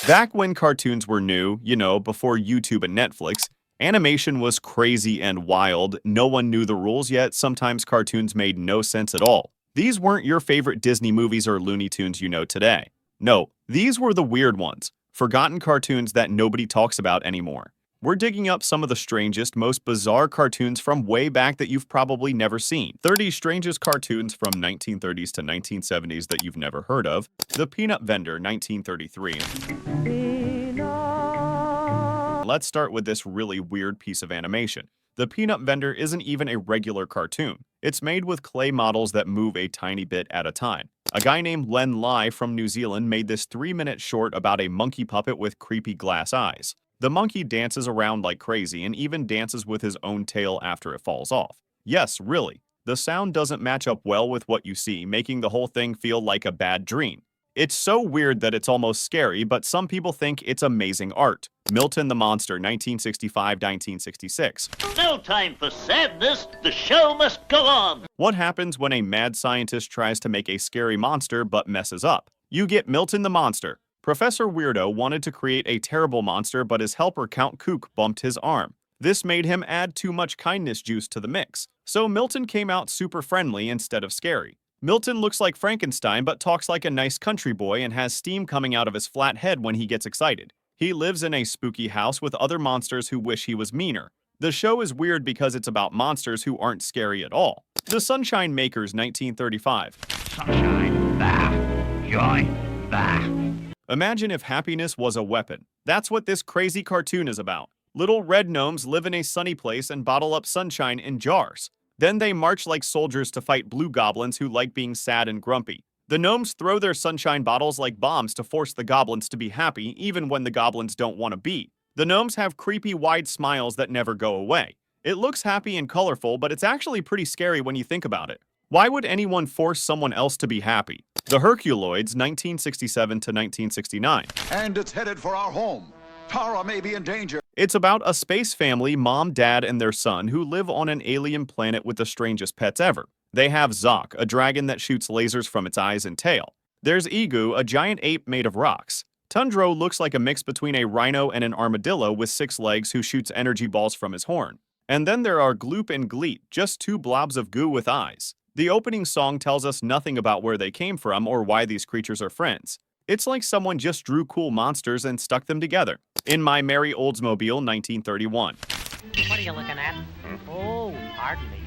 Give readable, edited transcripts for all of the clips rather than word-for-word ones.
Back when cartoons were new, before YouTube and Netflix, animation was crazy and wild. No one knew the rules yet. Sometimes cartoons made no sense at all. These weren't your favorite Disney movies or Looney Tunes you know today. No, these were the weird ones, forgotten cartoons that nobody talks about anymore. We're digging up some of the strangest, most bizarre cartoons from way back that you've probably never seen. 30 strangest cartoons from 1930s to 1970s that you've never heard of. The Peanut Vendor, 1933. Let's start with this really weird piece of animation. The Peanut Vendor isn't even a regular cartoon. It's made with clay models that move a tiny bit at a time. A guy named Len Lai from New Zealand made this 3-minute short about a monkey puppet with creepy glass eyes. The monkey dances around like crazy and even dances with his own tail after it falls off. Yes, really. The sound doesn't match up well with what you see, making the whole thing feel like a bad dream. It's so weird that it's almost scary, but some people think it's amazing art. Milton the Monster, 1965-1966. No time for sadness. The show must go on. What happens when a mad scientist tries to make a scary monster but messes up? You get Milton the Monster. Professor Weirdo wanted to create a terrible monster, but his helper Count Kook bumped his arm. This made him add too much kindness juice to the mix. So Milton came out super friendly instead of scary. Milton looks like Frankenstein but talks like a nice country boy and has steam coming out of his flat head when he gets excited. He lives in a spooky house with other monsters who wish he was meaner. The show is weird because it's about monsters who aren't scary at all. The Sunshine Makers, 1935. Sunshine, bah. Joy, bah. Imagine if happiness was a weapon. That's what this crazy cartoon is about. Little red gnomes live in a sunny place and bottle up sunshine in jars. Then they march like soldiers to fight blue goblins who like being sad and grumpy. The gnomes throw their sunshine bottles like bombs to force the goblins to be happy, even when the goblins don't want to be. The gnomes have creepy wide smiles that never go away. It looks happy and colorful, but it's actually pretty scary when you think about it. Why would anyone force someone else to be happy? The Herculoids, 1967 to 1969. And it's headed for our home. Tara may be in danger. It's about a space family, mom, dad, and their son, who live on an alien planet with the strangest pets ever. They have Zoc, a dragon that shoots lasers from its eyes and tail. There's Egu, a giant ape made of rocks. Tundro looks like a mix between a rhino and an armadillo with 6 legs who shoots energy balls from his horn. And then there are Gloop and Gleet, just 2 blobs of goo with eyes. The opening song tells us nothing about where they came from or why these creatures are friends. It's like someone just drew cool monsters and stuck them together. In My Merry Oldsmobile, 1931. What are you looking at? Oh, pardon me.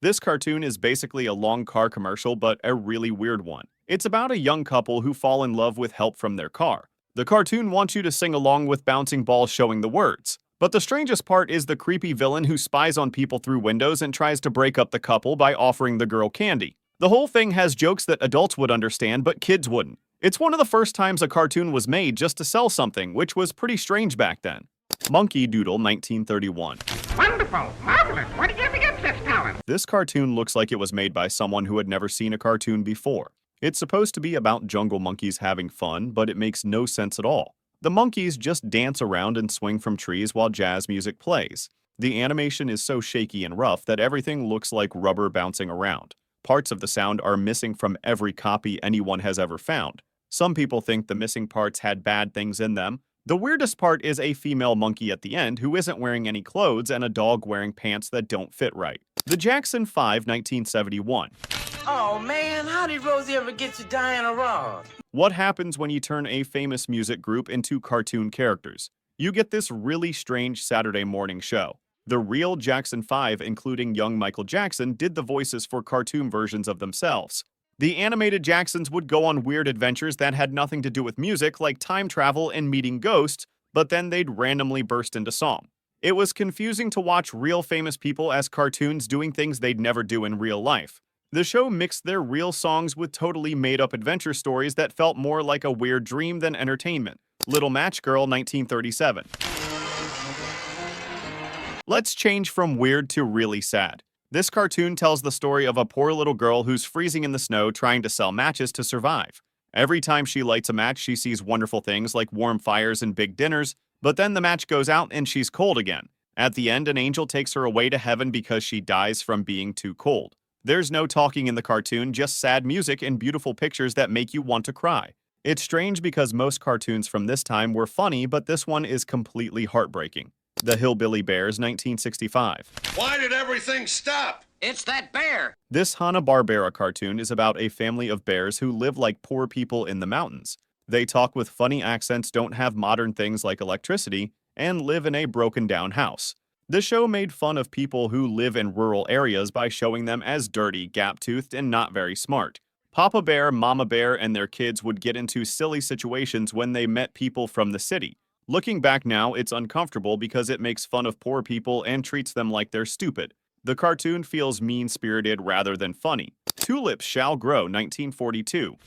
This cartoon is basically a long car commercial, but a really weird one. It's about a young couple who fall in love with help from their car. The cartoon wants you to sing along with bouncing balls showing the words. But the strangest part is the creepy villain who spies on people through windows and tries to break up the couple by offering the girl candy. The whole thing has jokes that adults would understand, but kids wouldn't. It's one of the first times a cartoon was made just to sell something, which was pretty strange back then. Monkey Doodle, 1931. Wonderful, marvelous. Where did you ever get such talent? This cartoon looks like it was made by someone who had never seen a cartoon before. It's supposed to be about jungle monkeys having fun, but it makes no sense at all. The monkeys just dance around and swing from trees while jazz music plays. The animation is so shaky and rough that everything looks like rubber bouncing around. Parts of the sound are missing from every copy anyone has ever found. Some people think the missing parts had bad things in them. The weirdest part is a female monkey at the end who isn't wearing any clothes and a dog wearing pants that don't fit right. The Jackson 5, 1971. Oh man, how did Rosie ever get to Diana Ross? What happens when you turn a famous music group into cartoon characters? You get this really strange Saturday morning show. The real Jackson 5, including young Michael Jackson, did the voices for cartoon versions of themselves. The animated Jacksons would go on weird adventures that had nothing to do with music, like time travel and meeting ghosts, but then they'd randomly burst into song. It was confusing to watch real famous people as cartoons doing things they'd never do in real life. The show mixed their real songs with totally made-up adventure stories that felt more like a weird dream than entertainment. Little Match Girl, 1937. Let's change from weird to really sad. This cartoon tells the story of a poor little girl who's freezing in the snow trying to sell matches to survive. Every time she lights a match, she sees wonderful things like warm fires and big dinners, but then the match goes out and she's cold again. At the end, an angel takes her away to heaven because she dies from being too cold. There's no talking in the cartoon, just sad music and beautiful pictures that make you want to cry. It's strange because most cartoons from this time were funny, but this one is completely heartbreaking. The Hillbilly Bears, 1965. Why did everything stop? It's that bear! This Hanna-Barbera cartoon is about a family of bears who live like poor people in the mountains. They talk with funny accents, don't have modern things like electricity, and live in a broken-down house. The show made fun of people who live in rural areas by showing them as dirty, gap-toothed, and not very smart. Papa Bear, Mama Bear, and their kids would get into silly situations when they met people from the city. Looking back now, it's uncomfortable because it makes fun of poor people and treats them like they're stupid. The cartoon feels mean-spirited rather than funny. Tulips Shall Grow, 1942.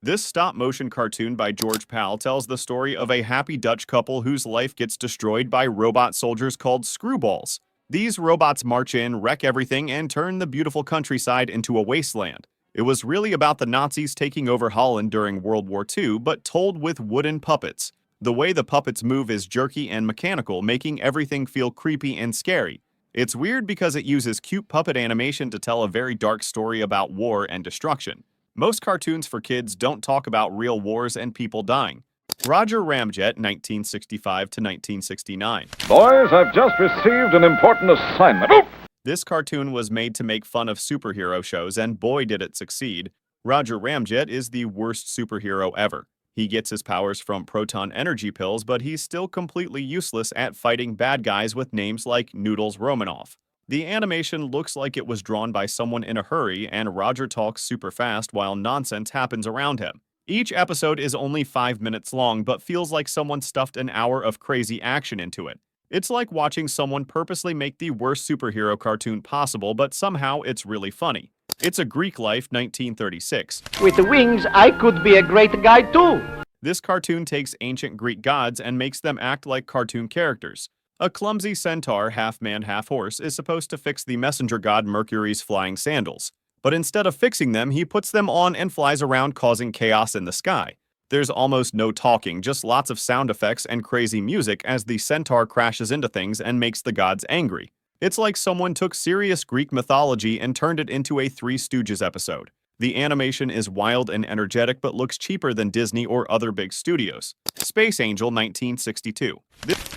This stop-motion cartoon by George Pal tells the story of a happy Dutch couple whose life gets destroyed by robot soldiers called screwballs. These robots march in, wreck everything, and turn the beautiful countryside into a wasteland. It was really about the Nazis taking over Holland during World War II, but told with wooden puppets. The way the puppets move is jerky and mechanical, making everything feel creepy and scary. It's weird because it uses cute puppet animation to tell a very dark story about war and destruction. Most cartoons for kids don't talk about real wars and people dying. Roger Ramjet, 1965 to 1969. Boys, I've just received an important assignment. This cartoon was made to make fun of superhero shows, and boy did it succeed. Roger Ramjet is the worst superhero ever. He gets his powers from proton energy pills, but he's still completely useless at fighting bad guys with names like Noodles Romanoff. The animation looks like it was drawn by someone in a hurry, and Roger talks super fast while nonsense happens around him. Each episode is only 5 minutes long, but feels like someone stuffed an hour of crazy action into it. It's like watching someone purposely make the worst superhero cartoon possible, but somehow it's really funny. It's a Greek Life, 1936. With the wings, I could be a great guy too. This cartoon takes ancient Greek gods and makes them act like cartoon characters. A clumsy centaur, half man, half horse, is supposed to fix the messenger god Mercury's flying sandals. But instead of fixing them, he puts them on and flies around causing chaos in the sky. There's almost no talking, just lots of sound effects and crazy music as the centaur crashes into things and makes the gods angry. It's like someone took serious Greek mythology and turned it into a Three Stooges episode. The animation is wild and energetic but looks cheaper than Disney or other big studios. Space Angel, 1962.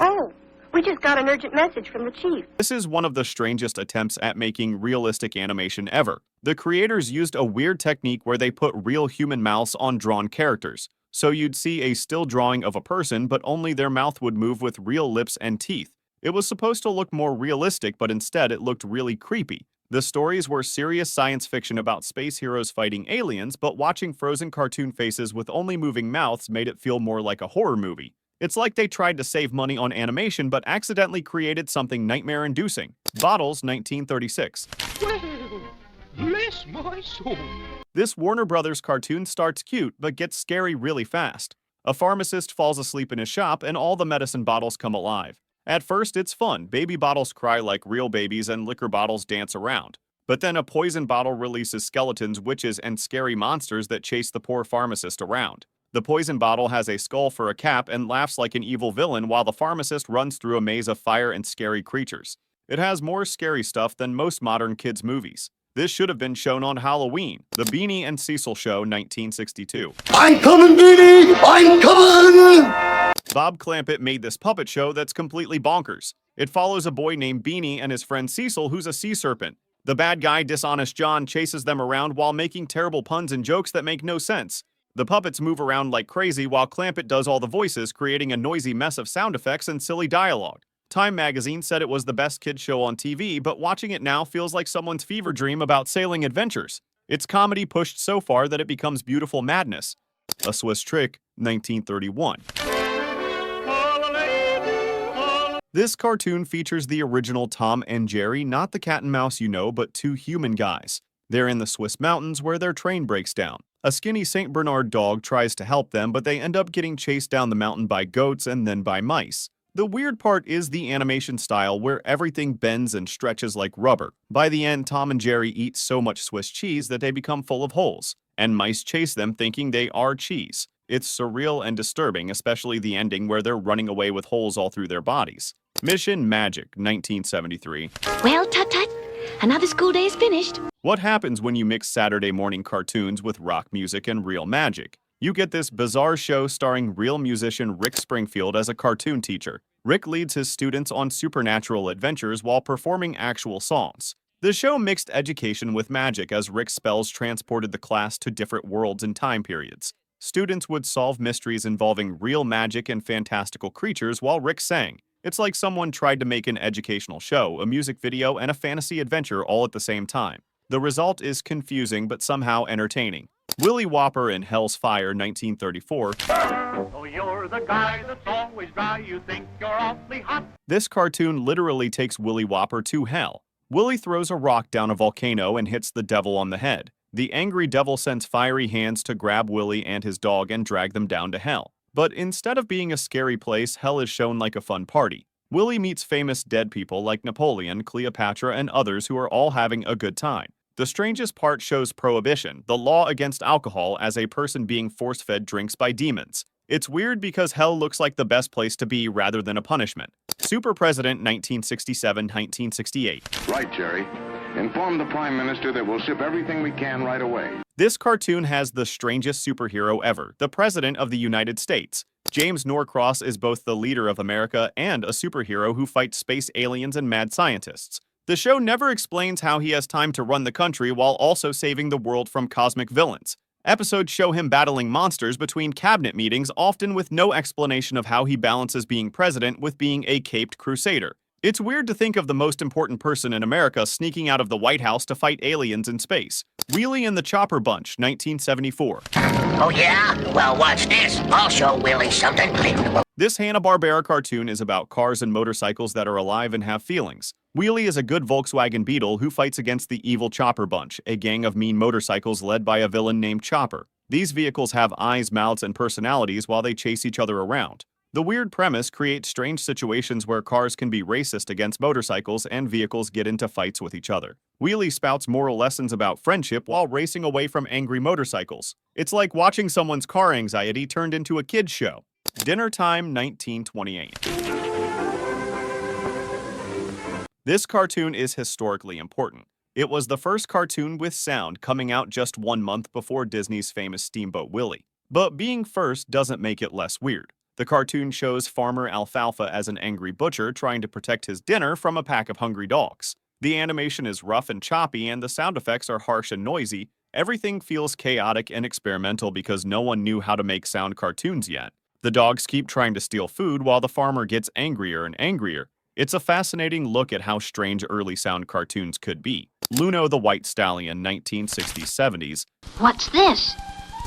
Oh, we just got an urgent message from the chief. This is one of the strangest attempts at making realistic animation ever. The creators used a weird technique where they put real human mouths on drawn characters. So you'd see a still drawing of a person, but only their mouth would move with real lips and teeth. It was supposed to look more realistic, but instead it looked really creepy. The stories were serious science fiction about space heroes fighting aliens, but watching frozen cartoon faces with only moving mouths made it feel more like a horror movie. It's like they tried to save money on animation, but accidentally created something nightmare-inducing. Bottles, 1936. Well, bless my soul. This Warner Brothers cartoon starts cute, but gets scary really fast. A pharmacist falls asleep in his shop, and all the medicine bottles come alive. At first, it's fun. Baby bottles cry like real babies, and liquor bottles dance around. But then a poison bottle releases skeletons, witches, and scary monsters that chase the poor pharmacist around. The poison bottle has a skull for a cap and laughs like an evil villain while the pharmacist runs through a maze of fire and scary creatures. It has more scary stuff than most modern kids' movies. This should have been shown on Halloween. The Beanie and Cecil Show, 1962. I'm coming, Beanie! I'm coming! Bob Clampett made this puppet show that's completely bonkers. It follows a boy named Beanie and his friend Cecil, who's a sea serpent. The bad guy, Dishonest John, chases them around while making terrible puns and jokes that make no sense. The puppets move around like crazy while Clampett does all the voices, creating a noisy mess of sound effects and silly dialogue. Time magazine said it was the best kids show on TV, but watching it now feels like someone's fever dream about sailing adventures. It's comedy pushed so far that it becomes beautiful madness. A Swiss Trick, 1931. This cartoon features the original Tom and Jerry, not the cat and mouse you know, but two human guys. They're in the Swiss mountains where their train breaks down. A skinny St. Bernard dog tries to help them, but they end up getting chased down the mountain by goats and then by mice. The weird part is the animation style where everything bends and stretches like rubber. By the end, Tom and Jerry eat so much Swiss cheese that they become full of holes, and mice chase them thinking they are cheese. It's surreal and disturbing, especially the ending where they're running away with holes all through their bodies. Mission Magic, 1973. Well, Tut-Tut, another school day is finished. What happens when you mix Saturday morning cartoons with rock music and real magic? You get this bizarre show starring real musician Rick Springfield as a cartoon teacher. Rick leads his students on supernatural adventures while performing actual songs. The show mixed education with magic as Rick's spells transported the class to different worlds and time periods. Students would solve mysteries involving real magic and fantastical creatures while Rick sang. It's like someone tried to make an educational show, a music video, and a fantasy adventure all at the same time. The result is confusing but somehow entertaining. Willy Whopper in Hell's Fire, 1934. Oh, you're the guy that's always dry. You think you're awfully hot. This cartoon literally takes Willy Whopper to hell. Willy throws a rock down a volcano and hits the devil on the head. The angry devil sends fiery hands to grab Willy and his dog and drag them down to hell. But instead of being a scary place, hell is shown like a fun party. Willy meets famous dead people like Napoleon, Cleopatra, and others who are all having a good time. The strangest part shows prohibition, the law against alcohol, as a person being force-fed drinks by demons. It's weird because hell looks like the best place to be rather than a punishment. Super President 1967-1968. Right, Jerry. Inform the Prime Minister that we'll ship everything we can right away. This cartoon has the strangest superhero ever, the President of the United States. James Norcross is both the leader of America and a superhero who fights space aliens and mad scientists. The show never explains how he has time to run the country while also saving the world from cosmic villains. Episodes show him battling monsters between cabinet meetings, often with no explanation of how he balances being president with being a caped crusader. It's weird to think of the most important person in America sneaking out of the White House to fight aliens in space. Wheelie and the Chopper Bunch, 1974. Oh, yeah? Well, watch this. I'll show Willie something. This Hanna-Barbera cartoon is about cars and motorcycles that are alive and have feelings. Wheelie is a good Volkswagen Beetle who fights against the evil Chopper Bunch, a gang of mean motorcycles led by a villain named Chopper. These vehicles have eyes, mouths, and personalities while they chase each other around. The weird premise creates strange situations where cars can be racist against motorcycles and vehicles get into fights with each other. Wheelie spouts moral lessons about friendship while racing away from angry motorcycles. It's like watching someone's car anxiety turned into a kid's show. Dinner Time, 1928. This cartoon is historically important. It was the first cartoon with sound, coming out just 1 month before Disney's famous Steamboat Willie. But being first doesn't make it less weird. The cartoon shows Farmer Alfalfa as an angry butcher trying to protect his dinner from a pack of hungry dogs. The animation is rough and choppy, and the sound effects are harsh and noisy. Everything feels chaotic and experimental because no one knew how to make sound cartoons yet. The dogs keep trying to steal food while the farmer gets angrier and angrier. It's a fascinating look at how strange early sound cartoons could be. Luno the White Stallion, 1960s-70s. What's this?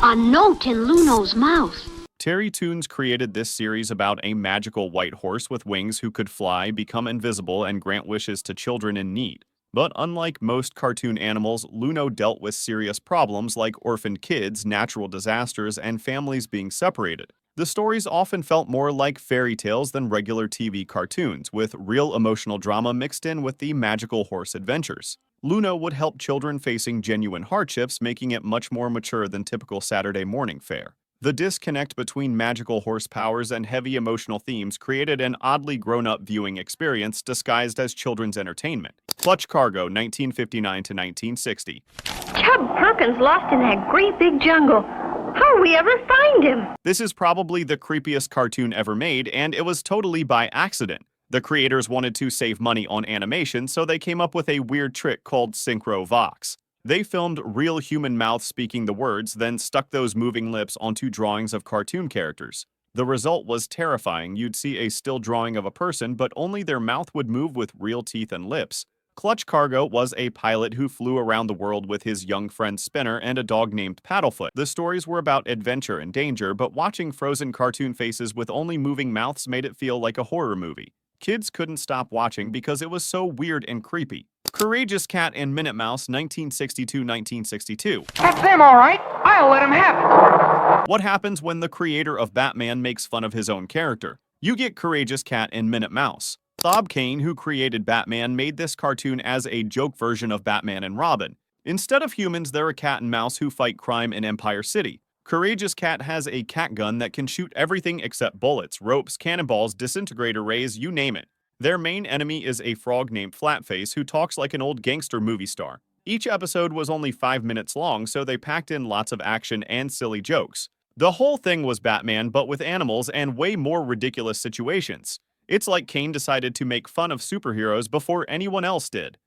A note in Luno's mouth. Terry Toons created this series about a magical white horse with wings who could fly, become invisible, and grant wishes to children in need. But unlike most cartoon animals, Luno dealt with serious problems like orphaned kids, natural disasters, and families being separated. The stories often felt more like fairy tales than regular TV cartoons, with real emotional drama mixed in with the magical horse adventures. Luno would help children facing genuine hardships, making it much more mature than typical Saturday morning fare. The disconnect between magical horse powers and heavy emotional themes created an oddly grown-up viewing experience disguised as children's entertainment. Clutch Cargo, 1959-1960. Chub Perkins lost in that great big jungle. How'll we ever find him? This is probably the creepiest cartoon ever made, and it was totally by accident. The creators wanted to save money on animation, so they came up with a weird trick called Synchro Vox. They filmed real human mouths speaking the words, then stuck those moving lips onto drawings of cartoon characters. The result was terrifying. You'd see a still drawing of a person, but only their mouth would move with real teeth and lips. Clutch Cargo was a pilot who flew around the world with his young friend Spinner and a dog named Paddlefoot. The stories were about adventure and danger, but watching frozen cartoon faces with only moving mouths made it feel like a horror movie. Kids couldn't stop watching because it was so weird and creepy. Courageous Cat and Minute Mouse, 1962-1962. That's them, all right. I'll let them have it. What happens when the creator of Batman makes fun of his own character? You get Courageous Cat and Minute Mouse. Bob Kane, who created Batman, made this cartoon as a joke version of Batman and Robin. Instead of humans, they're a cat and mouse who fight crime in Empire City. Courageous Cat has a cat gun that can shoot everything except bullets, ropes, cannonballs, disintegrator rays, you name it. Their main enemy is a frog named Flatface who talks like an old gangster movie star. Each episode was only 5 minutes long, so they packed in lots of action and silly jokes. The whole thing was Batman, but with animals and way more ridiculous situations. It's like Kane decided to make fun of superheroes before anyone else did.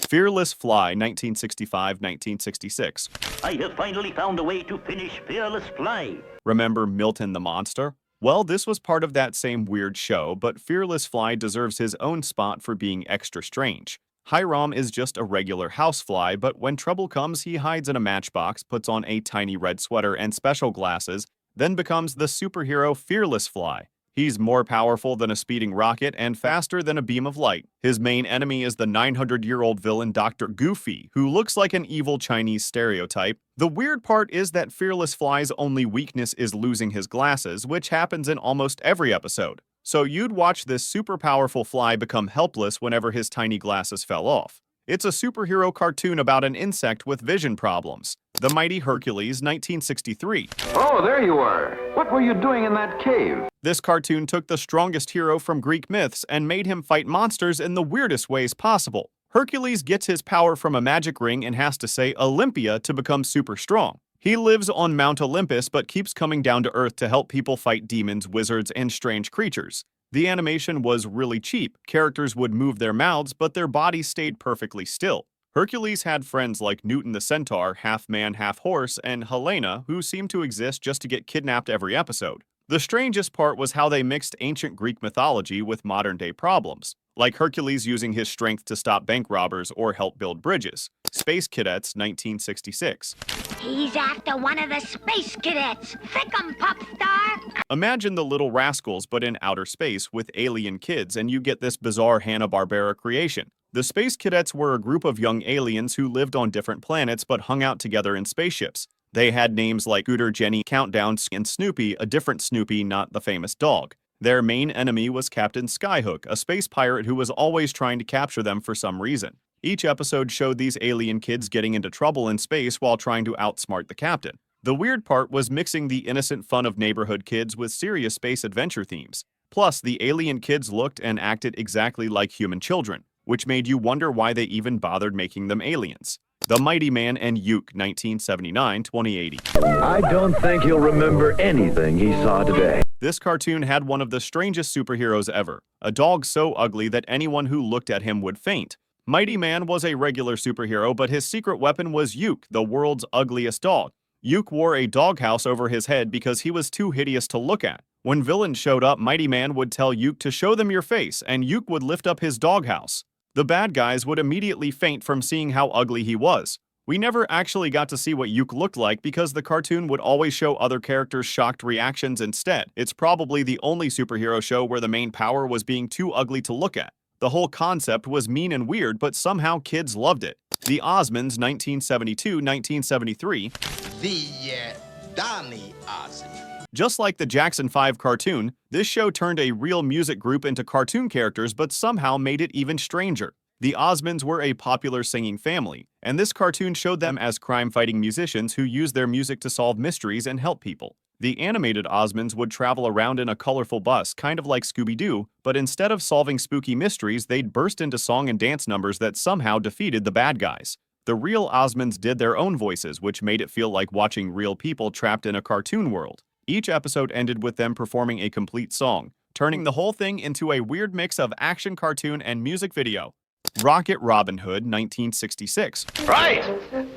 Fearless Fly, 1965-1966. I have finally found a way to finish Fearless Fly. Remember Milton the Monster? Well, this was part of that same weird show, but Fearless Fly deserves his own spot for being extra strange. Hiram is just a regular housefly, but when trouble comes, he hides in a matchbox, puts on a tiny red sweater and special glasses, then becomes the superhero Fearless Fly. He's more powerful than a speeding rocket and faster than a beam of light. His main enemy is the 900-year-old villain Dr. Goofy, who looks like an evil Chinese stereotype. The weird part is that Fearless Fly's only weakness is losing his glasses, which happens in almost every episode. So you'd watch this super powerful fly become helpless whenever his tiny glasses fell off. It's a superhero cartoon about an insect with vision problems. The Mighty Hercules, 1963. Oh, there you are. What were you doing in that cave? This cartoon took the strongest hero from Greek myths and made him fight monsters in the weirdest ways possible. Hercules gets his power from a magic ring and has to say Olympia to become super strong. He lives on Mount Olympus but keeps coming down to Earth to help people fight demons, wizards, and strange creatures. The animation was really cheap. Characters would move their mouths, but their bodies stayed perfectly still. Hercules had friends like Newton the Centaur, half man, half horse, and Helena, who seemed to exist just to get kidnapped every episode. The strangest part was how they mixed ancient Greek mythology with modern-day problems, like Hercules using his strength to stop bank robbers or help build bridges. Space Cadets, 1966. He's after one of the space cadets. Thick 'em, pop star. Imagine the Little Rascals, but in outer space with alien kids, and you get this bizarre Hanna-Barbera creation. The Space Cadets were a group of young aliens who lived on different planets but hung out together in spaceships. They had names like Scooter, Jenny, Countdown, and Snoopy, a different Snoopy, not the famous dog. Their main enemy was Captain Skyhook, a space pirate who was always trying to capture them for some reason. Each episode showed these alien kids getting into trouble in space while trying to outsmart the captain. The weird part was mixing the innocent fun of neighborhood kids with serious space adventure themes. Plus, the alien kids looked and acted exactly like human children, which made you wonder why they even bothered making them aliens. The Mighty Man and Uke, 1979-2080. I don't think he'll remember anything he saw today. This cartoon had one of the strangest superheroes ever, a dog so ugly that anyone who looked at him would faint. Mighty Man was a regular superhero, but his secret weapon was Uke, the world's ugliest dog. Uke wore a doghouse over his head because he was too hideous to look at. When villains showed up, Mighty Man would tell Uke to show them your face, and Uke would lift up his doghouse. The bad guys would immediately faint from seeing how ugly he was. We never actually got to see what Uke looked like because the cartoon would always show other characters' shocked reactions instead. It's probably the only superhero show where the main power was being too ugly to look at. The whole concept was mean and weird, but somehow kids loved it. The Osmonds, 1972-1973. Donny Osmond. Just like the Jackson 5 cartoon, this show turned a real music group into cartoon characters but somehow made it even stranger. The Osmonds were a popular singing family, and this cartoon showed them as crime-fighting musicians who used their music to solve mysteries and help people. The animated Osmonds would travel around in a colorful bus, kind of like Scooby-Doo, but instead of solving spooky mysteries, they'd burst into song and dance numbers that somehow defeated the bad guys. The real Osmonds did their own voices, which made it feel like watching real people trapped in a cartoon world. Each episode ended with them performing a complete song, turning the whole thing into a weird mix of action cartoon and music video. Rocket Robin Hood, 1966. Right!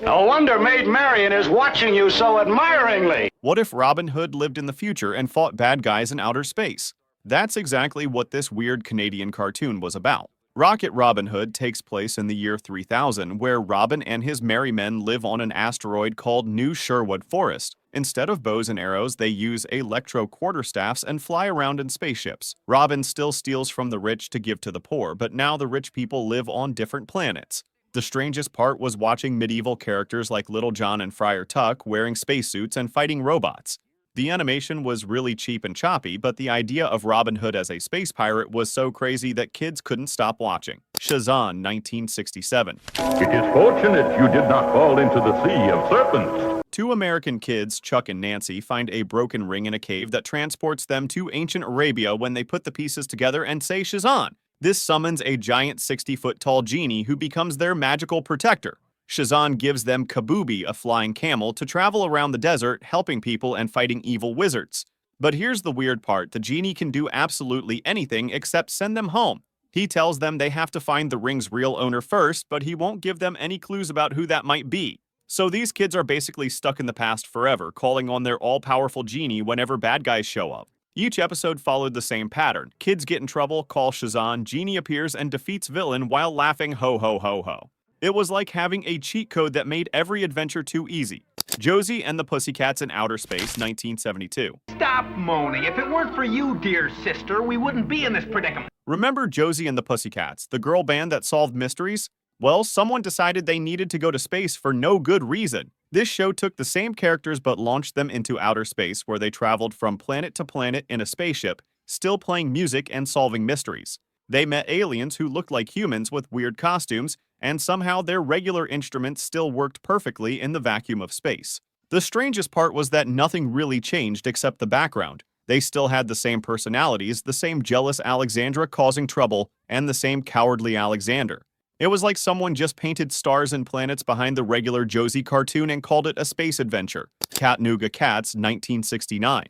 No wonder Maid Marian is watching you so admiringly. What if Robin Hood lived in the future and fought bad guys in outer space? That's exactly what this weird Canadian cartoon was about. Rocket Robin Hood takes place in the year 3000, where Robin and his merry men live on an asteroid called New Sherwood Forest. Instead of bows and arrows, they use electro quarterstaffs and fly around in spaceships. Robin still steals from the rich to give to the poor, but now the rich people live on different planets. The strangest part was watching medieval characters like Little John and Friar Tuck wearing spacesuits and fighting robots. The animation was really cheap and choppy, but the idea of Robin Hood as a space pirate was so crazy that kids couldn't stop watching. Shazam, 1967. It is fortunate you did not fall into the sea of serpents. Two American kids, Chuck and Nancy, find a broken ring in a cave that transports them to ancient Arabia when they put the pieces together and say Shazam. This summons a giant 60-foot tall genie who becomes their magical protector. Shazan gives them Kabubi, a flying camel, to travel around the desert, helping people and fighting evil wizards. But here's the weird part. The genie can do absolutely anything except send them home. He tells them they have to find the ring's real owner first, but he won't give them any clues about who that might be. So these kids are basically stuck in the past forever, calling on their all-powerful genie whenever bad guys show up. Each episode followed the same pattern. Kids get in trouble, call Shazan, genie appears and defeats villain while laughing ho ho ho ho. It was like having a cheat code that made every adventure too easy. Josie and the Pussycats in Outer Space, 1972. Stop moaning. If it weren't for you, dear sister, we wouldn't be in this predicament. Remember Josie and the Pussycats, the girl band that solved mysteries? Well, someone decided they needed to go to space for no good reason. This show took the same characters but launched them into outer space, where they traveled from planet to planet in a spaceship, still playing music and solving mysteries. They met aliens who looked like humans with weird costumes, and somehow their regular instruments still worked perfectly in the vacuum of space. The strangest part was that nothing really changed except the background. They still had the same personalities, the same jealous Alexandra causing trouble, and the same cowardly Alexander. It was like someone just painted stars and planets behind the regular Josie cartoon and called it a space adventure. Chattanooga Cats, 1969.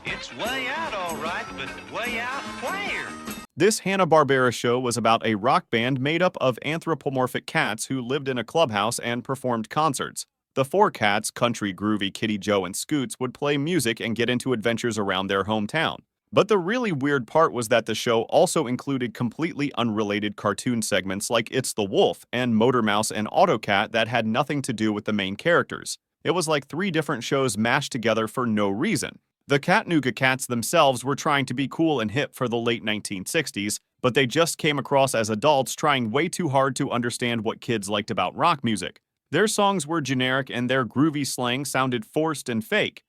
It's way out, all right, but way out where? This Hanna-Barbera show was about a rock band made up of anthropomorphic cats who lived in a clubhouse and performed concerts. The four cats, Country, Groovy, Kitty Joe, and Scoots, would play music and get into adventures around their hometown. But the really weird part was that the show also included completely unrelated cartoon segments like It's the Wolf and Motor Mouse and Autocat that had nothing to do with the main characters. It was like 3 different shows mashed together for no reason. The Chattanooga Cats themselves were trying to be cool and hip for the late 1960s, but they just came across as adults trying way too hard to understand what kids liked about rock music. Their songs were generic and their groovy slang sounded forced and fake.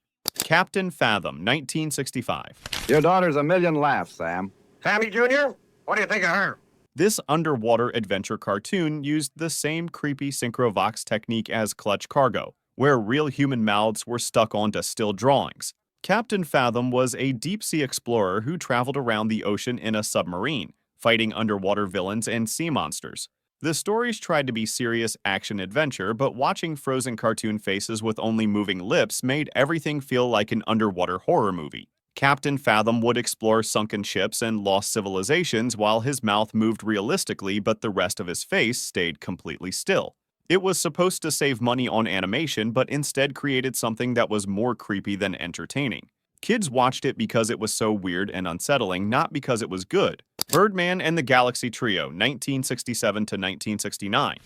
Captain Fathom, 1965. Your daughter's a million laughs, Sam. Sammy Jr., what do you think of her? This underwater adventure cartoon used the same creepy Synchrovox technique as Clutch Cargo, where real human mouths were stuck onto still drawings. Captain Fathom was a deep-sea explorer who traveled around the ocean in a submarine, fighting underwater villains and sea monsters. The stories tried to be serious action-adventure, but watching frozen cartoon faces with only moving lips made everything feel like an underwater horror movie. Captain Fathom would explore sunken ships and lost civilizations while his mouth moved realistically, but the rest of his face stayed completely still. It was supposed to save money on animation, but instead created something that was more creepy than entertaining. Kids watched it because it was so weird and unsettling, not because it was good. Birdman and the Galaxy Trio, 1967 to 1969.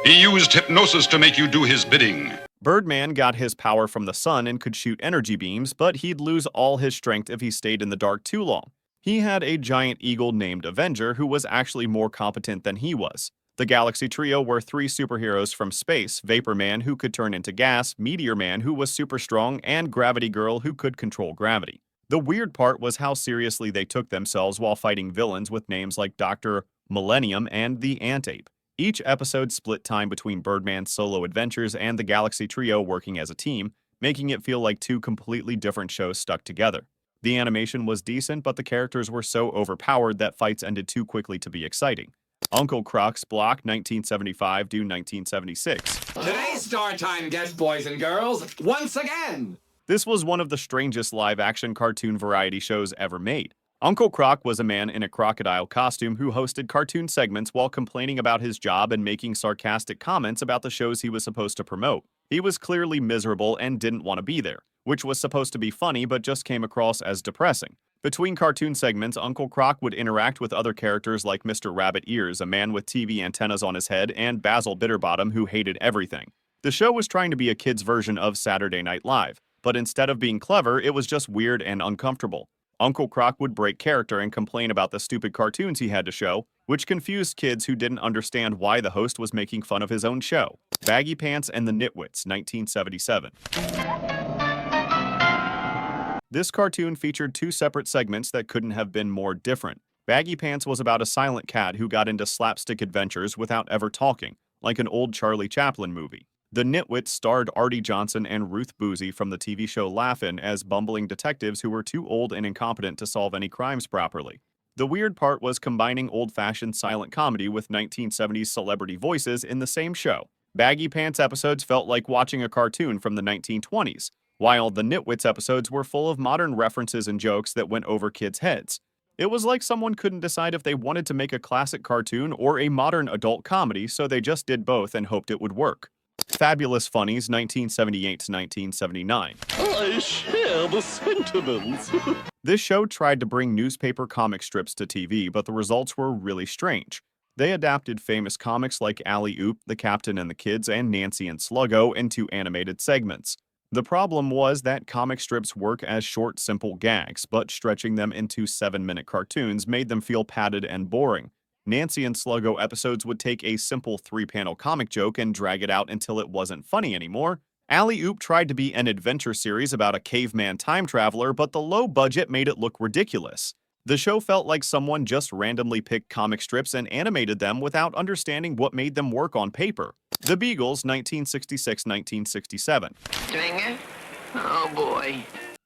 He used hypnosis to make you do his bidding. Birdman got his power from the sun and could shoot energy beams, but he'd lose all his strength if he stayed in the dark too long. He had a giant eagle named Avenger who was actually more competent than he was. The Galaxy Trio were 3 superheroes from space: Vapor Man, who could turn into gas, Meteor Man, who was super strong, and Gravity Girl, who could control gravity. The weird part was how seriously they took themselves while fighting villains with names like Dr. Millennium and the Ant-Ape. Each episode split time between Birdman's solo adventures and the Galaxy Trio working as a team, making it feel like 2 completely different shows stuck together. The animation was decent, but the characters were so overpowered that fights ended too quickly to be exciting. Uncle Croc's Block, 1975 to 1976. Today's Star Time guest, boys and girls, once again! This was one of the strangest live-action cartoon variety shows ever made. Uncle Croc was a man in a crocodile costume who hosted cartoon segments while complaining about his job and making sarcastic comments about the shows he was supposed to promote. He was clearly miserable and didn't want to be there, which was supposed to be funny but just came across as depressing. Between cartoon segments, Uncle Croc would interact with other characters like Mr. Rabbit Ears, a man with TV antennas on his head, and Basil Bitterbottom, who hated everything. The show was trying to be a kid's version of Saturday Night Live, but instead of being clever, it was just weird and uncomfortable. Uncle Croc would break character and complain about the stupid cartoons he had to show, which confused kids who didn't understand why the host was making fun of his own show. Baggy Pants and the Nitwits, 1977. This cartoon featured 2 separate segments that couldn't have been more different. Baggy Pants was about a silent cat who got into slapstick adventures without ever talking, like an old Charlie Chaplin movie. The Nitwits starred Artie Johnson and Ruth Boozy from the TV show Laugh-In as bumbling detectives who were too old and incompetent to solve any crimes properly. The weird part was combining old-fashioned silent comedy with 1970s celebrity voices in the same show. Baggy Pants episodes felt like watching a cartoon from the 1920s, while the Nitwits episodes were full of modern references and jokes that went over kids' heads. It was like someone couldn't decide if they wanted to make a classic cartoon or a modern adult comedy, so they just did both and hoped it would work. Fabulous Funnies, 1978 to 1979. I share the sentiments. This show tried to bring newspaper comic strips to TV, but the results were really strange. They adapted famous comics like Alley Oop, The Captain and the Kids, and Nancy and Sluggo into animated segments. The problem was that comic strips work as short, simple gags, but stretching them into 7-minute cartoons made them feel padded and boring. Nancy and Sluggo episodes would take a simple 3-panel comic joke and drag it out until it wasn't funny anymore. Alley Oop tried to be an adventure series about a caveman time traveler, but the low budget made it look ridiculous. The show felt like someone just randomly picked comic strips and animated them without understanding what made them work on paper. The Beagles, 1966-1967. Stringer? Oh boy.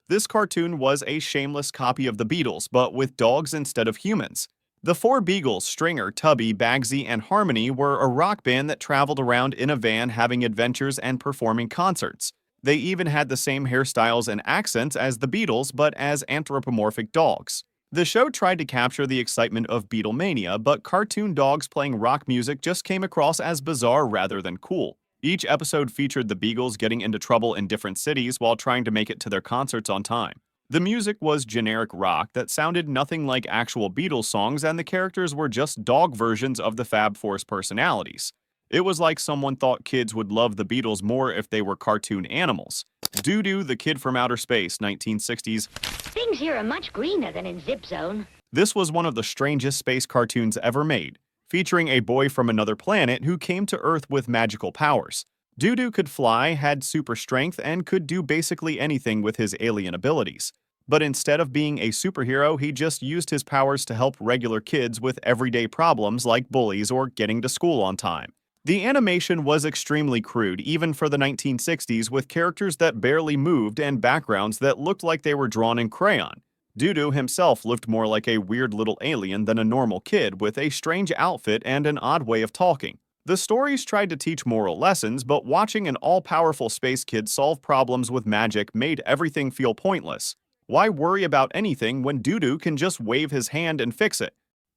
This cartoon was a shameless copy of the Beatles, but with dogs instead of humans. The four Beagles, Stringer, Tubby, Bagsy, and Harmony, were a rock band that traveled around in a van having adventures and performing concerts. They even had the same hairstyles and accents as the Beatles, but as anthropomorphic dogs. The show tried to capture the excitement of Beatlemania, but cartoon dogs playing rock music just came across as bizarre rather than cool. Each episode featured the Beagles getting into trouble in different cities while trying to make it to their concerts on time. The music was generic rock that sounded nothing like actual Beatles songs, and the characters were just dog versions of the Fab Four's personalities. It was like someone thought kids would love the Beatles more if they were cartoon animals. Doo-Doo, the Kid from Outer Space, 1960s. Things here are much greener than in Zip Zone. This was one of the strangest space cartoons ever made, featuring a boy from another planet who came to Earth with magical powers. Doo-Doo could fly, had super strength, and could do basically anything with his alien abilities. But instead of being a superhero, he just used his powers to help regular kids with everyday problems like bullies or getting to school on time. The animation was extremely crude, even for the 1960s, with characters that barely moved and backgrounds that looked like they were drawn in crayon. Doo-Doo himself looked more like a weird little alien than a normal kid, with a strange outfit and an odd way of talking. The stories tried to teach moral lessons, but watching an all-powerful space kid solve problems with magic made everything feel pointless. Why worry about anything when Doo-Doo can just wave his hand and fix it?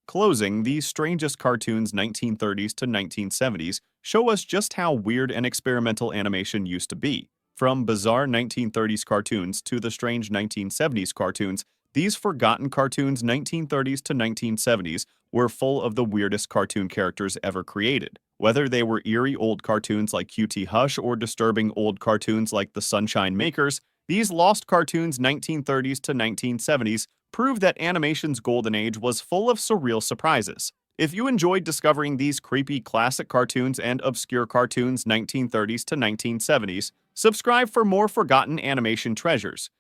Closing, these Strangest cartoons 1930s to 1970s show us just how weird and experimental animation used to be. From bizarre 1930s cartoons to the strange 1970s cartoons, these forgotten cartoons 1930s to 1970s were full of the weirdest cartoon characters ever created. Whether they were eerie old cartoons like QT Hush or disturbing old cartoons like the Sunshine Makers, these lost cartoons 1930s to 1970s prove that animation's golden age was full of surreal surprises. If you enjoyed discovering these creepy classic cartoons and obscure cartoons 1930s to 1970s, subscribe for more forgotten animation treasures.